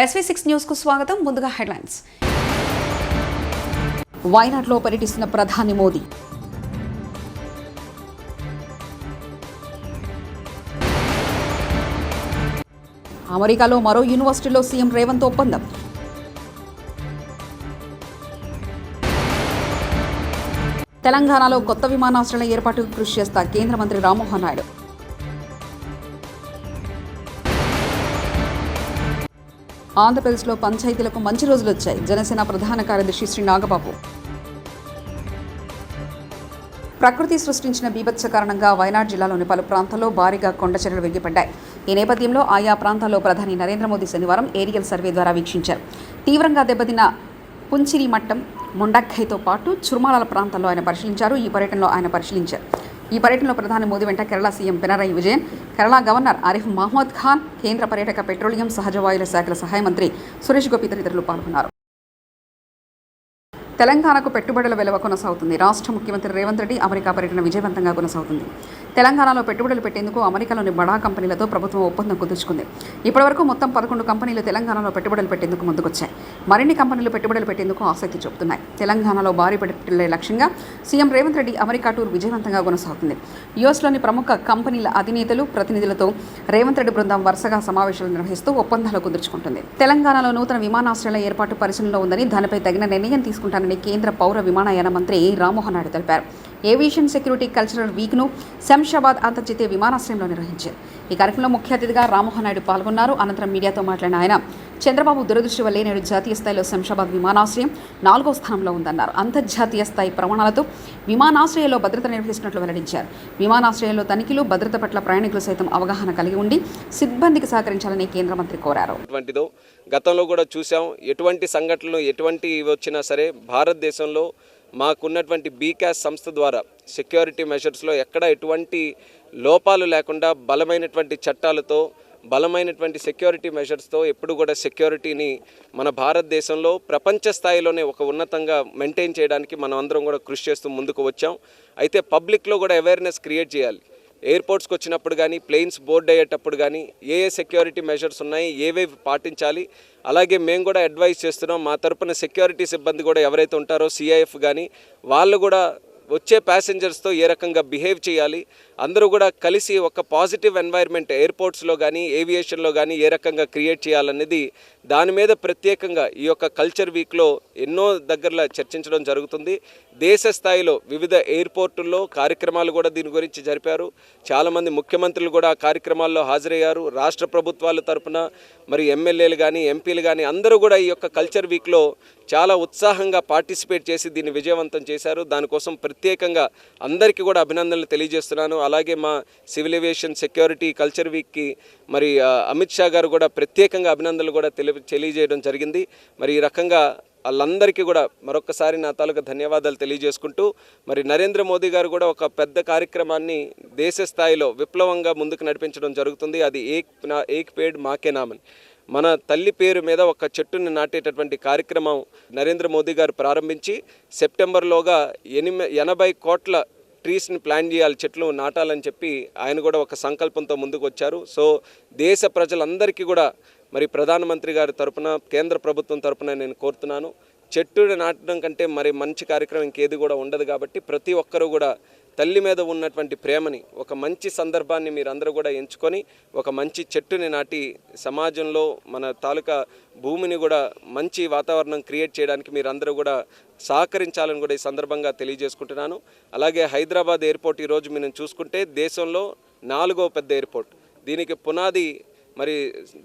SV6 news కు స్వాగతం. ముందుగా హెడ్లైన్స్. వయనాడ్లో పర్యటిస్తున్న ప్రధాని మోదీ. అమెరికాలో మరో యూనివర్సిటీలో సీఎం రేవంత్ ఒప్పందం. తెలంగాణలో కొత్త విమానాశ్రయాల ఏర్పాటుకు కృషి చేస్తా కేంద్ర మంత్రి రామ్మోహన్ నాయుడు. ఆంధ్రప్రదేశ్లో పంచాయతీలకు మంచి రోజులు వచ్చాయి. జనసేన ప్రధాన కార్యదర్శి శ్రీ నాగబాబు. ప్రకృతి సృష్టించిన బీభత్స కారణంగా వయనాడ్ జిల్లాలోని పలు ప్రాంతాల్లో భారీగా కొండచర్యలు విరిగిపడ్డాయి. ఈ నేపథ్యంలో ఆయా ప్రాంతాల్లో ప్రధాని నరేంద్ర మోదీ శనివారం ఏరియల్ సర్వే ద్వారా వీక్షించారు. తీవ్రంగా దెబ్బతిన్న పుంచిరి మట్టం, ముండక్కైతో పాటు చురుమాల ప్రాంతాల్లో ఆయన పరిశీలించారు. ఈ పర్యటనలో ప్రధాని మోదీ వెంట కేరళ సీఎం పినరయి విజయన్, కేరళ గవర్నర్ ఆరిఫ్ మహమ్మద్ ఖాన్, కేంద్ర పర్యాటక, పెట్రోలియం, సహజ వాయువుల శాఖల సహాయ మంత్రి సురేష్ గోపి తదితరులు పాల్గొన్నారు. తెలంగాణకు పెట్టుబడుల వెలువ కొనసాగుతుంది. రాష్ట్ర ముఖ్యమంత్రి రేవంత్ రెడ్డి అమెరికా పర్యటన విజయవంతంగా కొనసాగుతుంది. తెలంగాణలో పెట్టుబడులు పెట్టేందుకు అమెరికాలోని బడా కంపెనీలతో ప్రభుత్వం ఒప్పందం కుదుర్చుకుంది. ఇప్పటివరకు మొత్తం 11 కంపెనీలు తెలంగాణలో పెట్టుబడులు పెట్టేందుకు ముందుకొచ్చాయి. మరిన్ని కంపెనీలు పెట్టుబడులు పెట్టేందుకు ఆసక్తి చూపుతున్నాయి. తెలంగాణలో భారీ పెట్టుబడులే లక్ష్యంగా CM Revanth Reddy America tour విజయవంతంగా కొనసాగుతుంది. యుఎస్లోని ప్రముఖ కంపెనీల అధినేతలు, ప్రతినిధులతో రేవంత్ రెడ్డి బృందం వరుసగా సమావేశాలు నిర్వహిస్తూ ఒప్పందాలు కుదుర్చుకుంటుంది. తెలంగాణలో నూతన విమానాశ్రయాల ఏర్పాటు పరిశీలనలో ఉందని, దానిపై తగిన నిర్ణయం తీసుకుంటానని కేంద్ర పౌర విమానయాన మంత్రి రామ్మోహన్ నాయుడు తెలిపారు. ఏవియేషన్ సెక్యూరిటీ కల్చరల్ వీక్ను శంషాబాద్ అంతర్జాతీయ విమానాశ్రయంలో నిర్వహించారు. ఈ కార్యక్రమంలో ముఖ్య అతిథిగా రామ్మోహన్ నాయుడు పాల్గొన్నారు. అనంతరం మీడియాతో మాట్లాడిన ఆయన, చంద్రబాబు దురదృష్టి వల్లే నేడు జాతీయ స్థాయిలో శంషాబాద్ విమానాశ్రయం 4వ స్థానంలో ఉందన్నారు. అంతర్జాతీయ స్థాయి ప్రమాణాలతో విమానాశ్రయంలో భద్రత నిర్వహిస్తున్నట్లు వెల్లడించారు. విమానాశ్రయంలో తనిఖీలు, భద్రత పట్ల ప్రయాణికులు సైతం అవగాహన కలిగి ఉండి సిబ్బందికి సహకరించాలని కేంద్ర మంత్రి కోరారు. గతంలో కూడా చూసాం, ఎటువంటి సంఘటనలు ఎటువంటి వచ్చినా సరే భారతదేశంలో మాకున్నటువంటి బీకాస్ సంస్థ ద్వారా సెక్యూరిటీ మెజర్స్లో ఎక్కడ ఎటువంటి లోపాలు లేకుండా బలమైనటువంటి చట్టాలతో, బలమైనటువంటి సెక్యూరిటీ మెజర్స్తో ఎప్పుడు కూడా సెక్యూరిటీని మన భారతదేశంలో ప్రపంచ స్థాయిలోనే ఒక ఉన్నతంగా మెయింటైన్ చేయడానికి మనం అందరం కూడా కృషి చేస్తూ ముందుకు వచ్చాం. అయితే పబ్లిక్లో కూడా అవేర్నెస్ క్రియేట్ చేయాలి. ఎయిర్పోర్ట్స్కి వచ్చినప్పుడు కానీ, ప్లేన్స్ బోర్డ్ అయ్యేటప్పుడు కానీ ఏ సెక్యూరిటీ మెజర్స్ ఉన్నాయి, ఏవేవి పాటించాలి. అలాగే మేము కూడా అడ్వైస్ చేస్తున్నాం. మా తరపున సెక్యూరిటీ సిబ్బంది కూడా ఎవరైతే ఉంటారో సిఐఎఫ్ కానీ, వాళ్ళు కూడా వచ్చే ప్యాసింజర్స్తో ఏ రకంగా బిహేవ్ చేయాలి, అందరూ కూడా కలిసి ఒక పాజిటివ్ ఎన్వైర్న్మెంట్ ఎయిర్పోర్ట్స్లో కానీ, ఏవియేషన్లో కానీ ఏ రకంగా క్రియేట్ చేయాలనేది దాని మీద ప్రత్యేకంగా ఈ యొక్క కల్చర్ వీక్లో ఎన్నో దగ్గరలో చర్చించడం జరుగుతుంది. దేశ స్థాయిలో వివిధ ఎయిర్పోర్టుల్లో కార్యక్రమాలు కూడా దీని గురించి జరిపారు. చాలామంది ముఖ్యమంత్రులు కూడా ఆ కార్యక్రమాల్లో హాజరయ్యారు. రాష్ట్ర ప్రభుత్వాల తరపున మరి ఎమ్మెల్యేలు కానీ, ఎంపీలు కానీ అందరూ కూడా ఈ యొక్క కల్చర్ వీక్లో చాలా ఉత్సాహంగా పార్టిసిపేట్ చేసి దీన్ని విజయవంతం చేశారు. దానికోసం ప్రత్యేకంగా అందరికీ కూడా అభినందనలు తెలియజేస్తున్నాను. అలాగే మా సివిల్ ఏవియేషన్ సెక్యూరిటీ కల్చర్ వీక్కి మరి అమిత్ షా గారు కూడా ప్రత్యేకంగా అభినందనలు కూడా తెలియజేయడం జరిగింది. మరి ఈ రకంగా వాళ్ళందరికీ కూడా మరొకసారి నా తాలూకా ధన్యవాదాలు తెలియజేసుకుంటూ, మరి నరేంద్ర మోదీ గారు కూడా ఒక పెద్ద కార్యక్రమాన్ని దేశ స్థాయిలో విప్లవంగా ముందుకు నడిపించడం జరుగుతుంది. అది ఏక్ పేడ్ మాకే నామని, మన తల్లి పేరు మీద ఒక చెట్టుని నాటేటటువంటి కార్యక్రమం నరేంద్ర మోదీ గారు ప్రారంభించి సెప్టెంబర్లోగా 80 కోట్ల ట్రీస్ని ప్లాన్ చేయాలి, చెట్లు నాటాలని చెప్పి ఆయన కూడా ఒక సంకల్పంతో ముందుకు వచ్చారు. సో దేశ ప్రజలందరికీ కూడా మరి ప్రధానమంత్రి గారి తరపున, కేంద్ర ప్రభుత్వం తరపున నేను కోరుతున్నాను, చెట్టు నాటడం కంటే మరి మంచి కార్యక్రమం ఇంకేది కూడా ఉండదు. కాబట్టి ప్రతి ఒక్కరూ కూడా తల్లి మీద ఉన్నటువంటి ప్రేమని, ఒక మంచి సందర్భాన్ని మీరందరూ కూడా ఎంచుకొని ఒక మంచి చెట్టుని నాటి సమాజంలో మన తాలూకా భూమిని కూడా మంచి వాతావరణం క్రియేట్ చేయడానికి మీరందరూ కూడా సహకరించాలని కూడా ఈ సందర్భంగా తెలియజేసుకుంటున్నాను. అలాగే హైదరాబాద్ ఎయిర్పోర్ట్ ఈరోజు మనం చూసుకుంటే దేశంలో 4వ పెద్ద ఎయిర్పోర్ట్. దీనికి పునాది మరి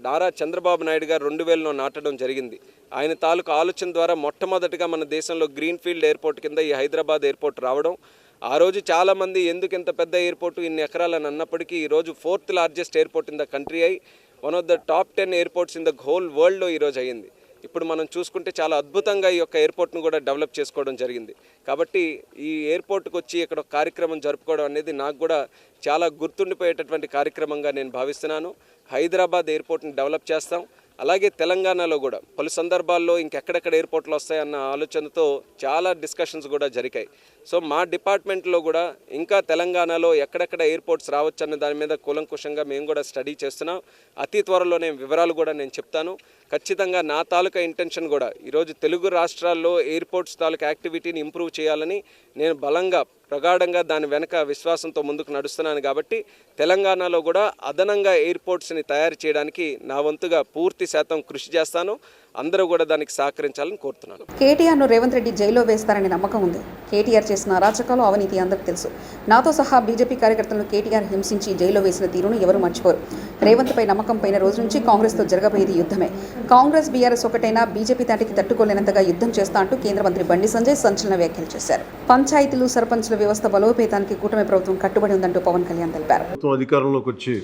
నారా చంద్రబాబు నాయుడు గారు 2000లో నాటడం జరిగింది. ఆయన తాలూకా ఆలోచన ద్వారా మొట్టమొదటిగా మన దేశంలో గ్రీన్ఫీల్డ్ ఎయిర్పోర్ట్ కింద ఈ హైదరాబాద్ ఎయిర్పోర్ట్ రావడం. ఆ రోజు చాలామంది ఎందుకు ఇంత పెద్ద ఎయిర్పోర్టు, ఇన్ని ఎకరాలని అన్నప్పటికీ ఈరోజు 4th largest airport in the country అయి one of the top 10 airports in the whole వరల్డ్లో ఈరోజు అయ్యింది. ఇప్పుడు మనం చూసుకుంటే చాలా అద్భుతంగా ఈ యొక్క ఎయిర్పోర్ట్ను కూడా డెవలప్ చేసుకోవడం జరిగింది. కాబట్టి ఈ ఎయిర్పోర్ట్కి వచ్చి ఇక్కడ ఒక కార్యక్రమం జరుపుకోవడం అనేది నాకు కూడా చాలా గుర్తుండిపోయేటటువంటి కార్యక్రమంగా నేను భావిస్తున్నాను. హైదరాబాద్ ఎయిర్పోర్ట్ని డెవలప్ చేస్తాం. అలాగే తెలంగాణలో కూడా పలు సందర్భాల్లో ఇంకెక్కడెక్కడ ఎయిర్పోర్ట్లు వస్తాయన్న ఆలోచనతో చాలా డిస్కషన్స్ కూడా జరిగాయి. సో మా డిపార్ట్మెంట్లో కూడా ఇంకా తెలంగాణలో ఎక్కడెక్కడ ఎయిర్పోర్ట్స్ రావచ్చన్న దాని మీద కూలంకుషంగా మేము కూడా స్టడీ చేస్తున్నాం. అతి త్వరలోనే వివరాలు కూడా నేను చెప్తాను. ఖచ్చితంగా నా తాలూకా ఇంటెన్షన్ కూడా ఈరోజు తెలుగు రాష్ట్రాల్లో ఎయిర్పోర్ట్స్ తాలూకా యాక్టివిటీని ఇంప్రూవ్ చేయాలని నేను బలంగా ప్రగాఢంగా దాని వెనక విశ్వాసంతో ముందుకు నడుస్తున్నాను. కాబట్టి తెలంగాణలో కూడా అదనంగా ఎయిర్పోర్ట్స్ని తయారు చేయడానికి నా వంతుగా పూర్తి శాతం కృషి చేస్తాను. అందరూ కూడా దానికి సహకరించాలని కోరుతున్నాను. కేటీఆర్ను రేవంత్ రెడ్డి జైల్లో వేస్తారనే నమ్మకం ఉంది. కేటీఆర్ చేసిన అరాచకాలు, అవినీతి అందరికీ తెలుసు. నాతో సహా బీజేపీ కార్యకర్తలను కేటీఆర్ హింసించి జైల్లో వేసిన తీరును ఎవరు మర్చిపోరు. రేవంత్పై నమ్మకం పోయిన రోజు నుంచి కాంగ్రెస్తో జరగబోయేది యుద్ధమే. కాంగ్రెస్ బీఆర్ఎస్ ఒకటైనా బీజేపీ తాటికి తట్టుకోలేనంతగా యుద్ధం చేస్తా అంటూ కేంద్ర మంత్రి బండి సంజయ్ సంచలన వ్యాఖ్యలు చేశారు. పంచాయతీలు, సర్పంచ్ల వ్యవస్థ బలోపేతానికి కూటమి ప్రభుత్వం కట్టుబడి ఉందంటూ పవన్ కళ్యాణ్ తెలిపారు. అధికారంలోకి వచ్చి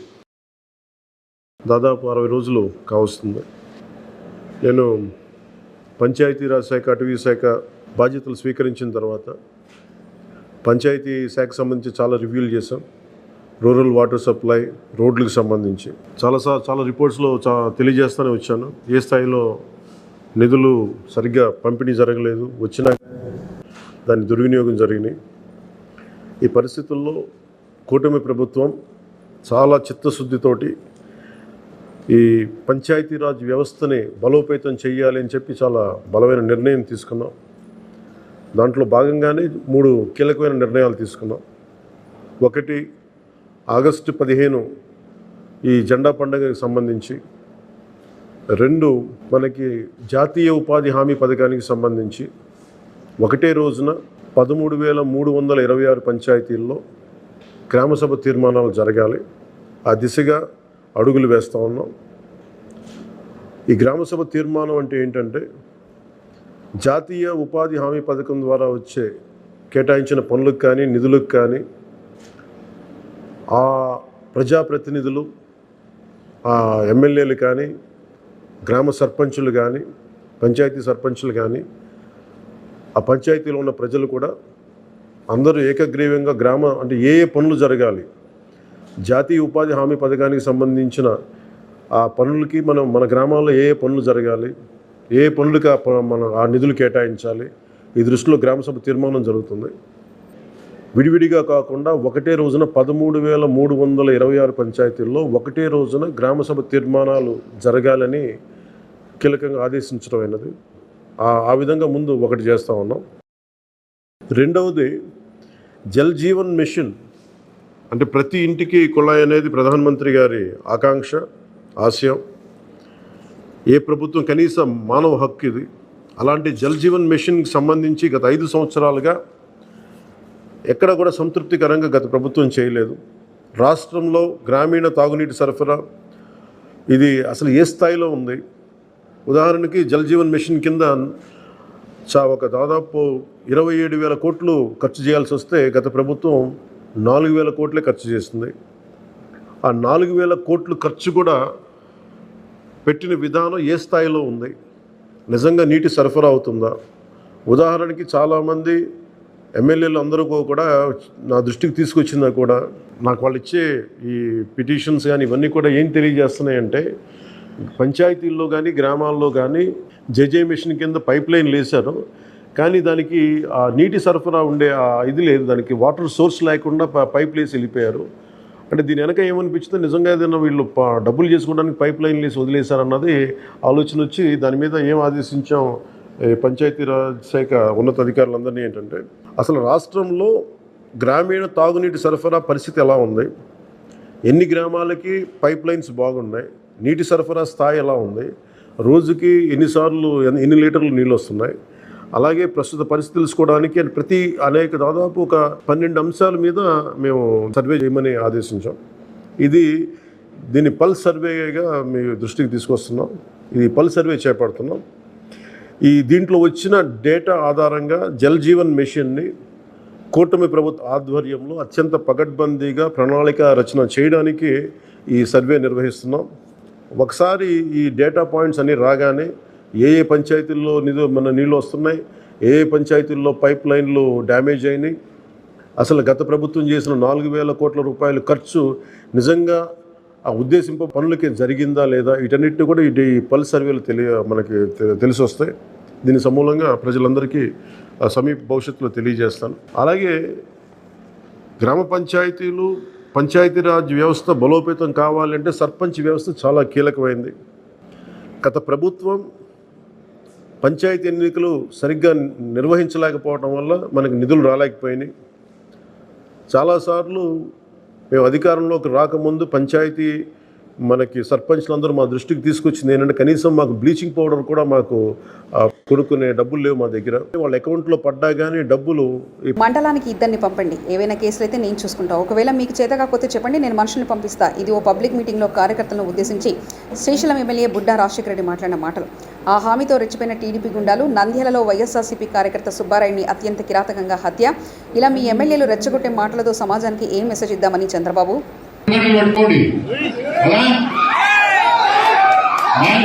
దాదాపు 60 రోజులు కావస్తుంది. నేను పంచాయతీరాజ్ శాఖ, అటవీ శాఖ బాధ్యతలు స్వీకరించిన తర్వాత పంచాయతీ శాఖకు సంబంధించి చాలా రివ్యూలు చేశాం. రూరల్ వాటర్ సప్లై, రోడ్లకు సంబంధించి చాలా రిపోర్ట్స్లో తెలియజేస్తూనే వచ్చాను. ఏ స్థాయిలో నిధులు సరిగ్గా పంపిణీ జరగలేదు, వచ్చినా దాని దుర్వినియోగం జరిగినాయి. ఈ పరిస్థితుల్లో కూటమి ప్రభుత్వం చాలా చిత్తశుద్ధితోటి ఈ పంచాయతీరాజ్ వ్యవస్థని బలోపేతం చేయాలి అని చెప్పి చాలా బలమైన నిర్ణయం తీసుకున్నాం. దాంట్లో భాగంగానే 3 కీలకమైన నిర్ణయాలు తీసుకున్నాం. ఒకటి, ఆగస్టు 15 ఈ జెండా పండుగకి సంబంధించి. 2, మనకి జాతీయ ఉపాధి హామీ పథకానికి సంబంధించి ఒకటే రోజున 13,326 పంచాయతీల్లో గ్రామసభ తీర్మానాలు జరగాలి. ఆ దిశగా అడుగులు వేస్తూ ఉన్నాం. ఈ గ్రామసభ తీర్మానం అంటే ఏంటంటే, జాతీయ ఉపాధి హామీ పథకం ద్వారా వచ్చే కేటాయించిన పనులకు కానీ నిధులకు కానీ ఆ ప్రజాప్రతినిధులు, ఆ ఎమ్మెల్యేలు కానీ, గ్రామ సర్పంచులు కానీ, పంచాయతీ సర్పంచులు కానీ, ఆ పంచాయతీలో ఉన్న ప్రజలు కూడా అందరూ ఏకగ్రీవంగా అంటే ఏ పనులు జరగాలి, జాతీయ ఉపాధి హామీ పథకానికి సంబంధించిన ఆ పనులకి మన గ్రామాల్లో ఏ పనులు జరగాలి, ఏ పనులకి ఆ నిధులు కేటాయించాలి, ఈ దృష్టిలో గ్రామసభ తీర్మానం జరుగుతుంది. విడివిడిగా కాకుండా ఒకటే రోజున 13,326 పంచాయతీల్లో ఒకటే రోజున గ్రామసభ తీర్మానాలు జరగాలని కీలకంగా ఆదేశించడం అయినది. ఆ విధంగా ముందు ఒకటి చేస్తూ ఉన్నాం. రెండవది, జల్ జీవన్ మిషన్ అంటే ప్రతి ఇంటికి కుళాయి అనేది ప్రధానమంత్రి గారి ఆకాంక్ష, ఆశయం. ఏ ప్రభుత్వం కనీసం మానవ హక్కు ఇది. అలాంటి జల్ జీవన్ మిషన్కి సంబంధించి గత 5 సంవత్సరాలుగా ఎక్కడ కూడా సంతృప్తికరంగా గత ప్రభుత్వం చేయలేదు. రాష్ట్రంలో గ్రామీణ తాగునీటి సరఫరా ఇది అసలు ఏ స్థాయిలో ఉంది? ఉదాహరణకి జల్ జీవన్ మిషన్ కింద ఒక దాదాపు 27,000 కోట్లు ఖర్చు చేయాల్సి వస్తే గత ప్రభుత్వం 4,000 కోట్లే ఖర్చు చేస్తుంది. ఆ 4,000 కోట్లు ఖర్చు కూడా పెట్టిన విధానం ఏ స్థాయిలో ఉంది? నిజంగా నీటి సరఫరా అవుతుందా? ఉదాహరణకి చాలామంది ఎమ్మెల్యేలు అందరూ కూడా నా దృష్టికి తీసుకొచ్చినా కూడా నాకు వాళ్ళు ఇచ్చే ఈ పిటిషన్స్ కానీ ఇవన్నీ కూడా ఏం తెలియజేస్తున్నాయంటే, పంచాయతీల్లో కానీ గ్రామాల్లో కానీ జేజే మిషన్ కింద పైప్ లైన్లు వేశారు, కానీ దానికి ఆ నీటి సరఫరా ఉండే ఇది లేదు, దానికి వాటర్ సోర్స్ లేకుండా పైప్ వేసి వెళ్ళిపోయారు. అంటే దీని వెనక ఏమనిపించిందో, నిజంగా ఏదైనా వీళ్ళు డబ్బులు చేసుకోవడానికి పైప్ లైన్లు వేసి వదిలేశారన్నది ఆలోచన వచ్చి దాని మీద ఏం ఆదేశించాం పంచాయతీరాజ్ శాఖ ఉన్నతాధికారులందరినీ ఏంటంటే, అసలు రాష్ట్రంలో గ్రామీణ తాగునీటి సరఫరా పరిస్థితి ఎలా ఉంది, ఎన్ని గ్రామాలకి పైప్ లైన్స్ బాగున్నాయి, నీటి సరఫరా స్థాయి ఎలా ఉంది, రోజుకి ఎన్ని లీటర్లు నీళ్ళు వస్తున్నాయి, అలాగే ప్రస్తుత పరిస్థితి తెలుసుకోవడానికి దాదాపు ఒక 12 అంశాల మీద మేము సర్వే చేయమని ఆదేశించాం. దీన్ని పల్స్ సర్వేగా మీ దృష్టికి తీసుకొస్తున్నాం. ఇది పల్స్ సర్వే చేపడుతున్నాం. దీంట్లో వచ్చిన డేటా ఆధారంగా జల్ జీవన్ మిషన్ని కూటమి ప్రభుత్వ ఆధ్వర్యంలో అత్యంత పకడ్బందీగా ప్రణాళిక రచన చేయడానికి ఈ సర్వే నిర్వహిస్తున్నాం. ఒకసారి ఈ డేటా పాయింట్స్ అన్నీ రాగానే ఏ పంచాయతీల్లో నీళ్ళు వస్తున్నాయి, ఏ పంచాయతీల్లో పైప్ లైన్లు డ్యామేజ్ అయినాయి, అసలు గత ప్రభుత్వం చేసిన 4,000 కోట్ల రూపాయల ఖర్చు నిజంగా ఆ ఉద్దేశింపు పనులకి జరిగిందా లేదా వీటన్నిటిని కూడా ఈ పల్స్ సర్వేలు మనకి తెలిసి వస్తాయి. దీని సమూలంగా ప్రజలందరికీ సమీప భవిష్యత్తులో తెలియజేస్తాను. అలాగే గ్రామ పంచాయతీలు, పంచాయతీరాజ్ వ్యవస్థ బలోపేతం కావాలంటే సర్పంచ్ వ్యవస్థ చాలా కీలకమైంది. గత ప్రభుత్వం పంచాయతీ ఎన్నికలు సరిగ్గా నిర్వహించలేకపోవడం వల్ల మనకు నిధులు రాలేకపోయినాయి. చాలాసార్లు మేము అధికారంలోకి రాకముందు పంచాయతీ మనకి సర్పంచ్లందరూ మా దృష్టికి తీసుకొచ్చింది ఏంటంటే కనీసం మాకు బ్లీచింగ్ పౌడర్ కూడా మాకు కొనుక్కునే డబ్బులు లేవు మా దగ్గర. వాళ్ళ అకౌంట్లో పడ్డా కానీ డబ్బులు మండలానికి ఇద్దరిని పంపండి, ఏవైనా కేసులు అయితే నేను చూసుకుంటా. ఒకవేళ మీకు చేత కాకపోతే చెప్పండి, నేను మనుషుల్ని పంపిస్తా. ఇది ఓ పబ్లిక్ మీటింగ్లో కార్యకర్తలను ఉద్దేశించి శ్రీశైలం ఎమ్మెల్యే బుడ్డా రాజశేఖర రెడ్డి మాట్లాడిన మాటలు. ఆ హామీతో రెచ్చిపోయిన టీడీపీ గుండాలు నంద్యాలలో వైఎస్ఆర్సీపీ కార్యకర్త సుబ్బారాయుడిని అత్యంత కిరాతకంగా హత్య. ఇలా మీ ఎమ్మెల్యేలు రెచ్చగొట్టే మాటలతో సమాజానికి ఏం మెసేజ్ ఇద్దామని చంద్రబాబు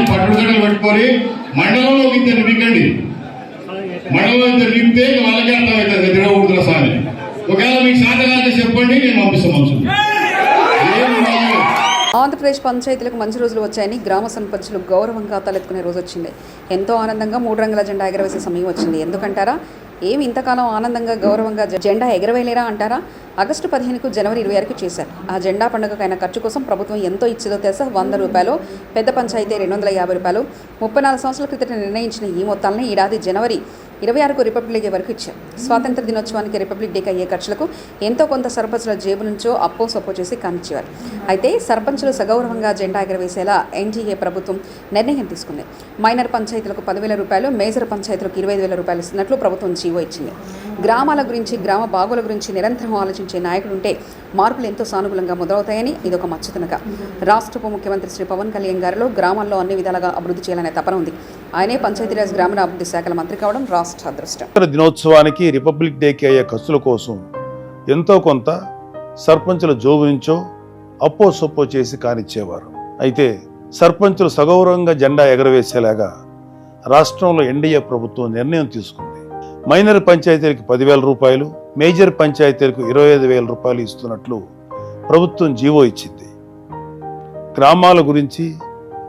పట్టుకొని మండలంలో ఇద్దరు నింకండి. మండలంలో ఇద్దరు నింపితే వాళ్ళకే అర్థమవుతుంది తిరగకూడదు సార్. ఒకవేళ మీకు సాధకాలు చెప్పండి, నేను పంపిస్తాను మనుషులు. ఆంధ్రప్రదేశ్ పంచాయతీలకు మంచి రోజులు వచ్చాయని గ్రామ సర్పంచులు గౌరవంగా తలెత్తుకునే రోజు వచ్చింది. ఎంతో ఆనందంగా 3 రంగుల జెండా ఎగరవేసే సమయం వచ్చింది. ఎందుకంటారా? ఏమి ఇంతకాలం ఆనందంగా గౌరవంగా జెండా ఎగరవేయలేరా అంటారా? ఆగస్టు 15కు జనవరి 26కు చేశారు. ఆ జెండా పండుగకైన ఖర్చు కోసం ప్రభుత్వం ఎంతో ఇచ్చేదో తెలుసా? 100 రూపాయలు, పెద్ద పంచాయతీ 250 రూపాయలు. 34 సంవత్సరాల క్రితం నిర్ణయించిన ఈ మొత్తాలను ఏడాది జనవరి 26కు రిపబ్లిక్ డే వరకు ఇచ్చారు. స్వాతంత్ర దినోత్సవానికి రిపబ్లిక్ డేకి అయ్యే ఖర్చులకు ఎంతో కొంత సర్పంచుల జేబు నుంచో అప్పో సొప్పో చేసి కానిచ్చేవారు. అయితే సర్పంచులు సగౌరవంగా జెండా ఎగరవేసేలా ఎన్డీఏ ప్రభుత్వం నిర్ణయం తీసుకుంది. మైనర్ పంచాయతీలకు 10,000 రూపాయలు, మేజర్ పంచాయతీలకు 25,000 రూపాయలు ఇస్తున్నట్లు ప్రభుత్వం జీవో ఇచ్చింది. గ్రామాల గురించి, గ్రామ బాగోల గురించి నిరంతరం ఆలోచించే నాయకుడుంటే మార్పులు ఎంతో సానుకూలంగా మొదలవుతాయని ఇదొక మచ్చుతునక. రాష్ట్ర ఉప ముఖ్యమంత్రి శ్రీ పవన్ కళ్యాణ్ గారిలో గ్రామాల్లో అన్ని విధాలుగా అభివృద్ధి చేయాలనే తపన ఉంది. ఆయనే పంచాయతీరాజ్ గ్రామీణాభివృద్ధి శాఖల మంత్రి కావడం రాష్ట్ర అదృష్టం. దినోత్సవానికి, రిపబ్లిక్ డేకి అయ్యే ఖర్చుల కోసం ఎంతో కొంత సర్పంచుల జోబు నుంచో అప్పో సొప్పో చేసి కానిచ్చేవారు. అయితే సర్పంచులు సగౌరవంగా జెండా ఎగరవేసేలాగా రాష్ట్రంలో ఎన్డీఏ ప్రభుత్వం నిర్ణయం తీసుకుంది. మైనర్ పంచాయతీలకు 10,000 రూపాయలు, మేజర్ పంచాయతీలకు 25,000 రూపాయలు ఇస్తున్నట్లు ప్రభుత్వం జీవో ఇచ్చింది. గ్రామాల గురించి,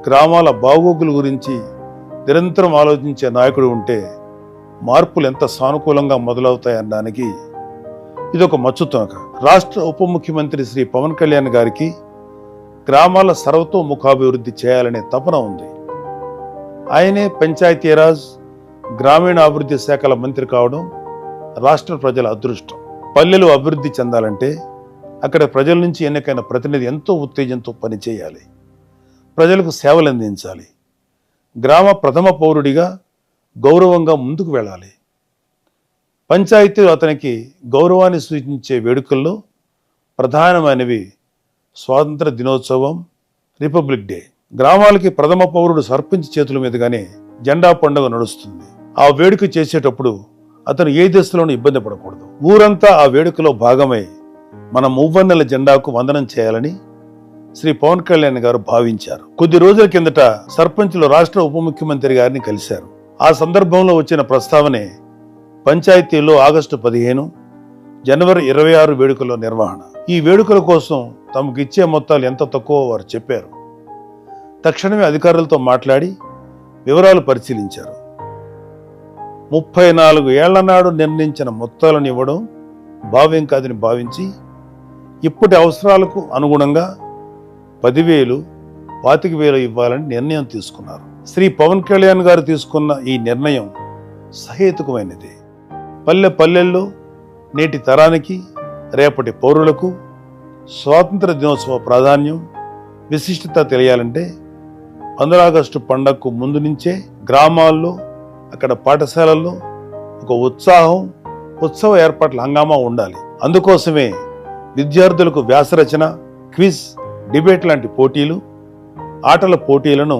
గ్రామాల బాగోగుల గురించి నిరంతరం ఆలోచించే నాయకుడు ఉంటే మార్పులు ఎంత సానుకూలంగా మొదలవుతాయనడానికి ఇదొక మచ్చుతునక. రాష్ట్ర ఉప ముఖ్యమంత్రి శ్రీ పవన్ కళ్యాణ్ గారికి గ్రామాల సర్వతోముఖాభివృద్ధి చేయాలనే తపన ఉంది. ఆయనే పంచాయతీరాజ్ గ్రామీణాభివృద్ధి శాఖల మంత్రి కావడం రాష్ట్ర ప్రజల అదృష్టం. పల్లెలు అభివృద్ధి చెందాలంటే అక్కడ ప్రజల నుంచి ఎన్నికైన ప్రతినిధి ఎంతో ఉత్తేజంతో పనిచేయాలి, ప్రజలకు సేవలు అందించాలి, గ్రామ ప్రథమ పౌరుడిగా గౌరవంగా ముందుకు వెళ్ళాలి. పంచాయతీలు అతనికి గౌరవాన్ని సూచించే వేడుకల్లో ప్రధానమైనవి స్వాతంత్ర దినోత్సవం, రిపబ్లిక్ డే. గ్రామాలకి ప్రథమ పౌరుడు సర్పంచ్ చేతుల మీదుగానే జెండా పండుగ నడుస్తుంది. ఆ వేడుక చేసేటప్పుడు అతను ఏ దశలోనూ ఇబ్బంది పడకూడదు. ఊరంతా ఆ వేడుకలో భాగమై మన మువ్వన్నెల జెండాకు వందనం చేయాలని శ్రీ పవన్ కళ్యాణ్ గారు భావించారు. కొద్ది రోజుల కిందట సర్పంచులు రాష్ట్ర ఉప ముఖ్యమంత్రి గారిని కలిశారు. ఆ సందర్భంలో వచ్చిన ప్రస్తావనే పంచాయతీల్లో ఆగస్టు 15, జనవరి 26 వేడుకల నిర్వహణ. ఈ వేడుకల కోసం తమకు ఇచ్చే మొత్తాలు ఎంత తక్కువ వారు చెప్పారు. తక్షణమే అధికారులతో మాట్లాడి వివరాలు పరిశీలించారు. 34 ఏళ్ల నాడు నిర్ణయించిన మొత్తాలను ఇవ్వడం భావ్యం కాదని భావించి ఇప్పటి అవసరాలకు అనుగుణంగా 10,000, 25,000 ఇవ్వాలని నిర్ణయం తీసుకున్నారు. శ్రీ పవన్ కళ్యాణ్ గారు తీసుకున్న ఈ నిర్ణయం సహేతుకమైనది. పల్లెల్లో నేటి తరానికి, రేపటి పౌరులకు స్వాతంత్ర దినోత్సవ ప్రాధాన్యం, విశిష్టత తెలియాలంటే 15 ఆగస్టు పండగకు ముందు నుంచే గ్రామాల్లో, అక్కడ పాఠశాలల్లో ఒక ఉత్సవ ఏర్పాట్ల హంగామా ఉండాలి. అందుకోసమే విద్యార్థులకు వ్యాసరచన, క్విజ్, డిబేట్ లాంటి పోటీలు, ఆటల పోటీలను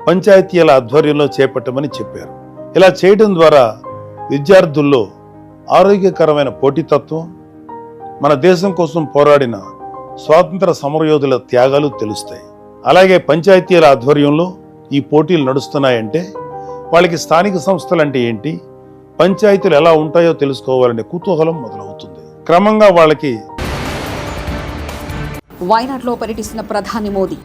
పంచాయతీల ఆధ్వర్యంలో చేపట్టమని చెప్పారు. ఇలా చేయడం ద్వారా విద్యార్థుల్లో ఆరోగ్యకరమైన పోటీతత్వం, మన దేశం కోసం పోరాడిన స్వాతంత్ర సమరయోధుల త్యాగాలు తెలుస్తాయి. అలాగే పంచాయతీల ఆధ్వర్యంలో ఈ పోటీలు నడుస్తున్నాయంటే వాళ్ళకి స్థానిక సంస్థలు అంటే ఏంటి, పంచాయతీలు ఎలా ఉంటాయో తెలుసుకోవాలనే కుతూహలం మొదలవుతుంది. క్రమంగా వాళ్ళకి వయనాడ్లో పర్యటిస్తున్న ప్రధాని మోదీ.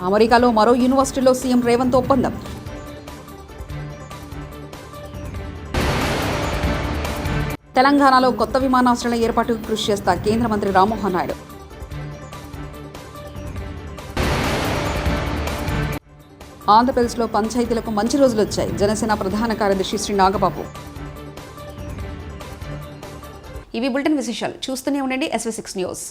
అమెరికాలో మరో యూనివర్సిటీలో సీఎం రేవంత్ ఒప్పందం. తెలంగాణలో కొత్త విమానాశ్రయాల ఏర్పాటుకు కృషి చేస్తా కేంద్ర మంత్రి రామ్మోహన్ నాయుడు. ఆంధ్రప్రదేశ్లో పంచాయతీలకు మంచి రోజులు వచ్చాయి. జనసేన ప్రధాన కార్యదర్శి శ్రీ నాగబాబు. ఇవి బులెటిన్ విశేషాలు. చూస్తూనే ఉండండి SV6 న్యూస్.